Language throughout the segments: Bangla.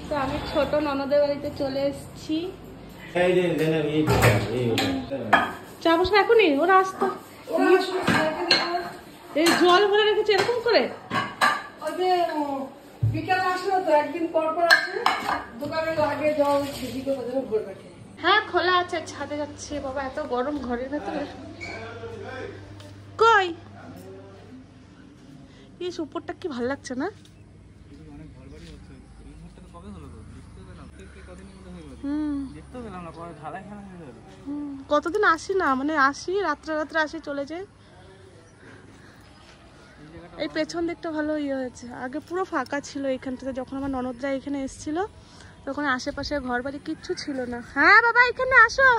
তো আমি ছোট ননদের বাড়িতে চলে এসেছি। চা বসা এখনই ওরা আসতো, এই জল ভরে রেখেছে এরকম করে। ওই যে বিকাল আসলো তো, একদিন পর পর আসে, দোকানের আগে জল ছিটিকে ভরে রাখে। হ্যাঁ খোলা আছে, ছাদে যাচ্ছে। বাবা এত গরম ঘরের ভেতরে। কই এই উপরটা কি ভালো লাগছে না? কতদিন আসি না, মানে আসি রাত্রে রাত্রে আসি চলে যাই। এই পেছন দিকটা ভালো ইয়ে হয়েছে, আগে পুরো ফাঁকা ছিল এইখানটাতে। যখন আমার ননদরা এখানে এসেছিল তখন আশেপাশে ঘর বাড়ি কিচ্ছু ছিল না। হ্যাঁ বাবা এখানে আসো।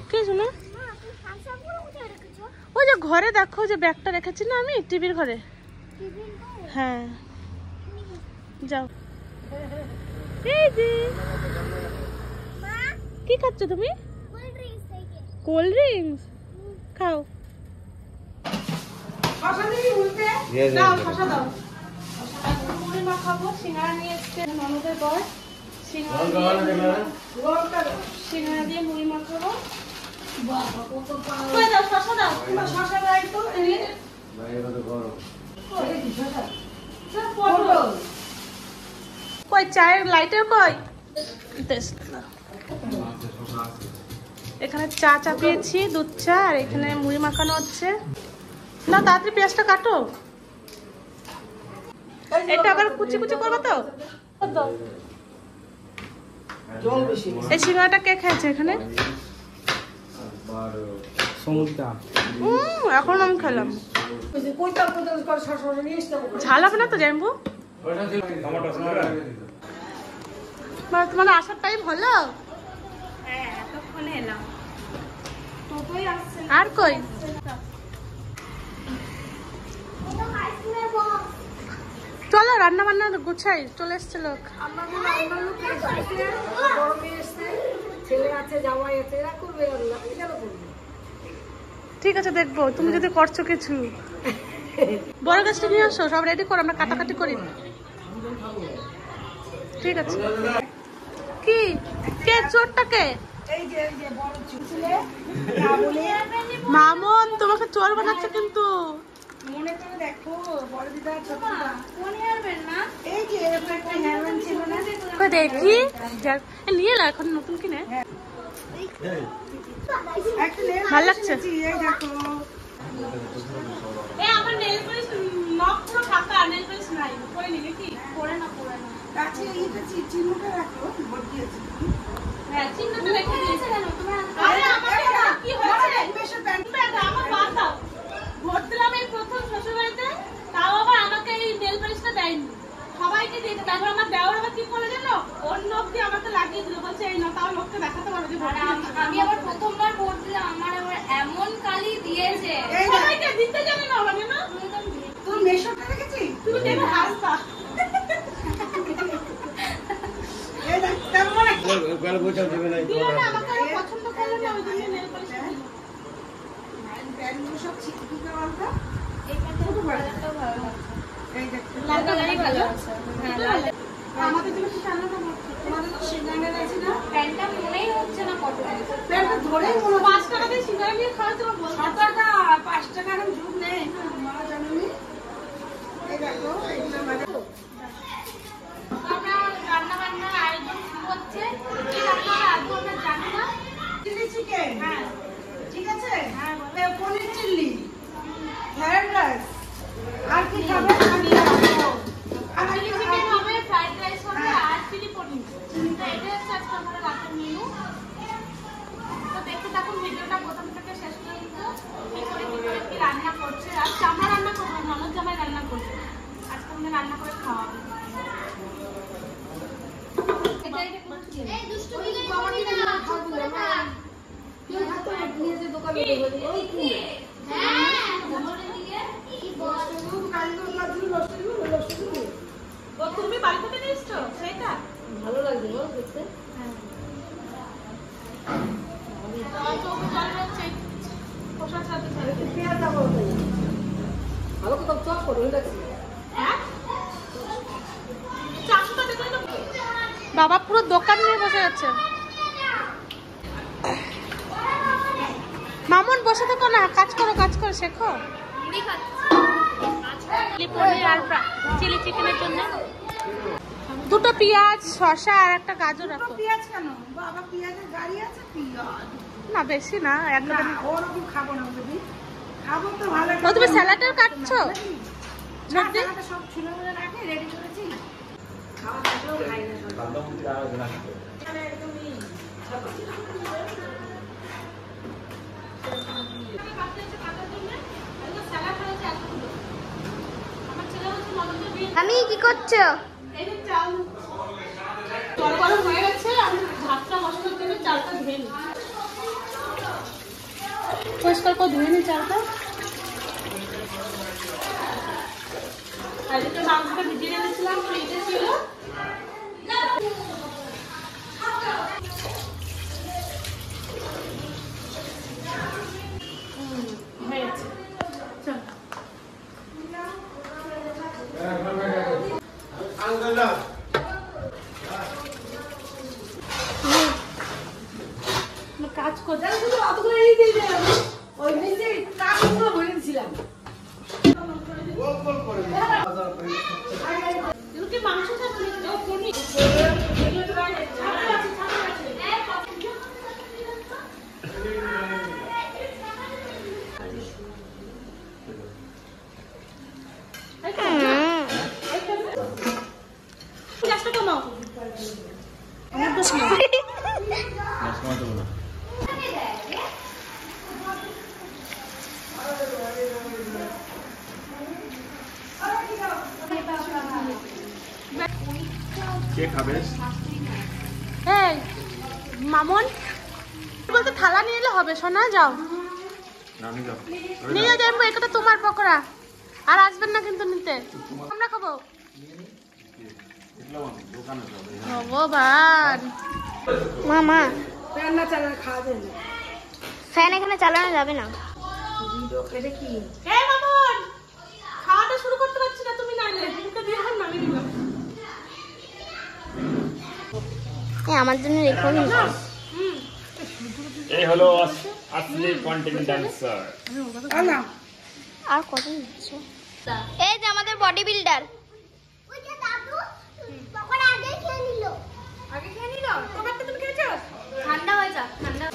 কি শোনো, ওই যে ঘরে দেখো যে ব্যাগটা রেখেছি না আমি টিভির ঘরে। হ্যাঁ যাও। এই যে কি খাচ্ছ তুমি? কোল্ড ড্রিঙ্কস খাও। দাও শসা দাও। মুড়ি মাখাবো, সিঙ্গারা নিয়ে এসছে ননদের বর। সিঙ্গারা দিয়ে মুড়ি মাখাবো। দাও শসা দাও, শসা দাও তো। কই চায়ের লাইটার কই? এখানে চা চাপিয়েছি, দুধ চা, আর এখানে মুড়ি মাখানো হচ্ছে। না তাড়াতাড়ি পেঁয়াজটা কাটো। এটা আবার কুচি কুচি করবো তো। এই সিঙ্গারাটা কে খেয়েছে এখানে? এখন আমি খেলাম। ঝাল হবে না তো জানবো? তোমার আসার টাইম হলো? আর কই চলো রান্না বান্না গুছাই, চলে এসছে লোক। ঠিক আছে দেখবো, তুমি যদি করছো কিছু। বড় গাছটা নিয়ে আসো, সব রেডি করো, আমরা কাটাকাটি করি। ঠিক আছে। কি কে চোরটা কে? মামন তোমাকে চোর বানাচ্ছে কিন্তু। মনে করে দেখো বড় দিদা ছোট দেখি নিয়ে এলো এখন নতুন কিনে। ভালো লাগছে। আমার নেল পলিশ নখ পুরো ফাঁকা, নেল পলিশ নাই। পরে নি নাকি? পরে না পরে না। কাছে এইটা চিহ্নটা রাখো, ভর্তি আছে। হ্যাঁ চিহ্নটা রেখে দিয়েছে কেন তোমরা? আরে আমাকে কি হয়েছে? স্পেশাল প্যান্টটা আমার বাদ দাও। ভোট দিলাম এই প্রথম শ্বশুরবাড়িতে, তাও আবার আমাকে এই নেল পলিশটা দেয়নি, সবাইকে দিয়েছে। তারপর আমার দেওয়ার আবার কি করে জানো, অন্য অব্দি আমাকে লাগিয়ে দিল, বলছে এই না, তাও লোককে দেখাতে পারবে যে আমি আবার প্রথমবার ভোট দিলাম, আমার আবার এমন কালি দিয়েছে। সবাইকে দিতে জানে না মানে না। তুই মেশোটা রেখেছি, তুমি দেখো হাসবা। এই দেখ কেমন আছে গেল গোছাও দিবে না। দিও না, আমাকে পছন্দ করলে না, ওই জন্য নেল পলিশ দিই। প্যান্টগুলো সব ছিটকে দেওয়ালটা এই প্যান্টটা তো ভালো লাগছে। এই দেখ লাল কালারই ভালো আছে। হ্যাঁ লাল। আমাদের জন্য কি টানা না তোমাদের তো সিঙ্গারা আছে না? প্যান্টটা মনেই হচ্ছে না কত। প্যান্টটা ধরেই মনে 5 টাকা দিয়ে সিঙ্গারা নিয়ে খাওয়া তোমার বলতে 6 টাকা 5 টাকা এখন যুগ নেই। মা জানেনি। এই দেখো এগুলো মানে আমরা রান্না বান্নার আয়োজন শুরু হচ্ছে। কি রান্না আজকে আমরা জানি না। চিলি চিকেন, হ্যাঁ ঠিক আছে, হ্যাঁ পনির চিল্লি, ফ্রাইড রাইস, আর কি খাবে? আর চিলি চিকেন হবে, ফ্রাইড রাইস হবে, আর চিলি পনির। তো এটা হচ্ছে আজকে আমাদের রাতের মেনু। তো দেখতে থাকুন ভিডিওটা প্রথম থেকে শেষ পর্যন্ত। কি করে কি রান্না করছে। আজকে আমরা রান্না করবো, ননদ জামাই রান্না করছে। আজকে আমরা রান্না করে খাওয়াবো। এই দুষ্টু মিলে বাবা কি না খাবো না। তুই হাত নিয়ে যে দোকানে দেবো ওই কি হ্যাঁ বলে দিয়ে কি বল। শুধু কালকে লাগছিল লস্যি ও তুমি বাড়ি থেকে নিয়ে এসছো সেটা? ভালো লাগছে গো দেখতে। হ্যাঁ তো চোখে জল হচ্ছে পোশাক সাথে সাথে। পেঁয়াজ দাও তাই ভালো তো চপ করে লাগছে। হ্যাঁ চাষটা দেখলে তো বাবা পুরো দোকান নিয়ে বসে আছে। মামুন বসে থাকো না, কাজ করো শেখো। পনির আর চিলি চিকেনের জন্য দুটো পেঁয়াজ, শসা আর একটা গাজর রাখো। পেঁয়াজ কেন বাবা? পেঁয়াজের গাড়ি আছে? পেঁয়াজ না বেশি না, একটা। ওরকম খাবো না যদি খাবো তো ভালো। তুমি স্যালাডের কাটছো? সব ছুলে মুলে রাখে রেডি করেছি। খাওয়া থাকলেও খাই না। আমি কি করছো? জল গরম হয়ে গেছে, আমি ভাতটা বসানোর জন্য চালটা ধুয়ে নিই। পরিষ্কার করে ধুয়ে নিই চালটা। আর এদিকে মাংসটা ভিজিয়ে রেখেছিলাম, ফ্রিজে ছিল। হয়ে গেছে, চল। কাজ করতে ওই নিচে কাপড়গুলো ভরে দিয়েছিলাম। মাংস গ্যাসটা কমাও। আমার দোষ নেই। কে খাবে? এই মামুন বলতে থালা নিয়ে এলে হবে, শোনা যাও। নিয়ে যাবো, এটা তোমার পকোড়া। আর আসবেন না কিন্তু নিতে, আমরা খাবো। ভগবান মামা রান্না চালা খাওয়া দেন। ফ্যান এখানে চালানো যাবে না। এটা কি? এই মামুন, খাওয়াটা শুরু করতে পারছি না, তুমি নাইলে মুখে দিয়ে এখন নামিয়ে দিলাম। আমার জন্য রেখো না। এই হলো আসলি কন্টেন্ট ডান্সার। আর কত নিচ্ছ? এই যে আমাদের বডি বিল্ডার। আগে খেয়ে নিল, তোমারটা তুমি খেয়েছো? ঠান্ডা হয়ে যাক, ঠান্ডা।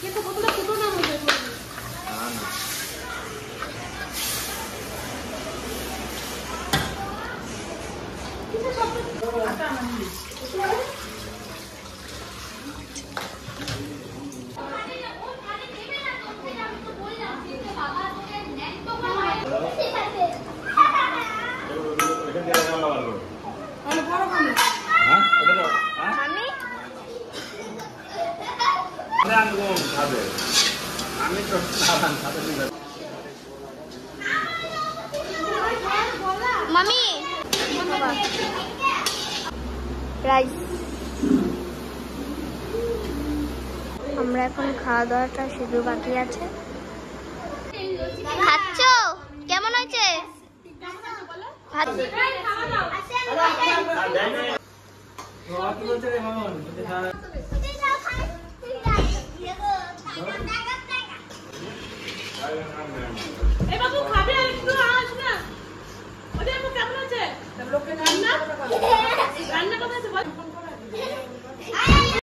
কিন্তু কতটা ফুটো না হয়ে যাবে। আমি তো মামি রাইস। আমরা এখন খাওয়া দাওয়াটা শুধু বাকি আছে। খাচ্ছ? কেমন হয়েছে? এই বাবু খাবে আর একটু আস না। ওদের কেমন আছে? রান্না কোথায় আছে বল?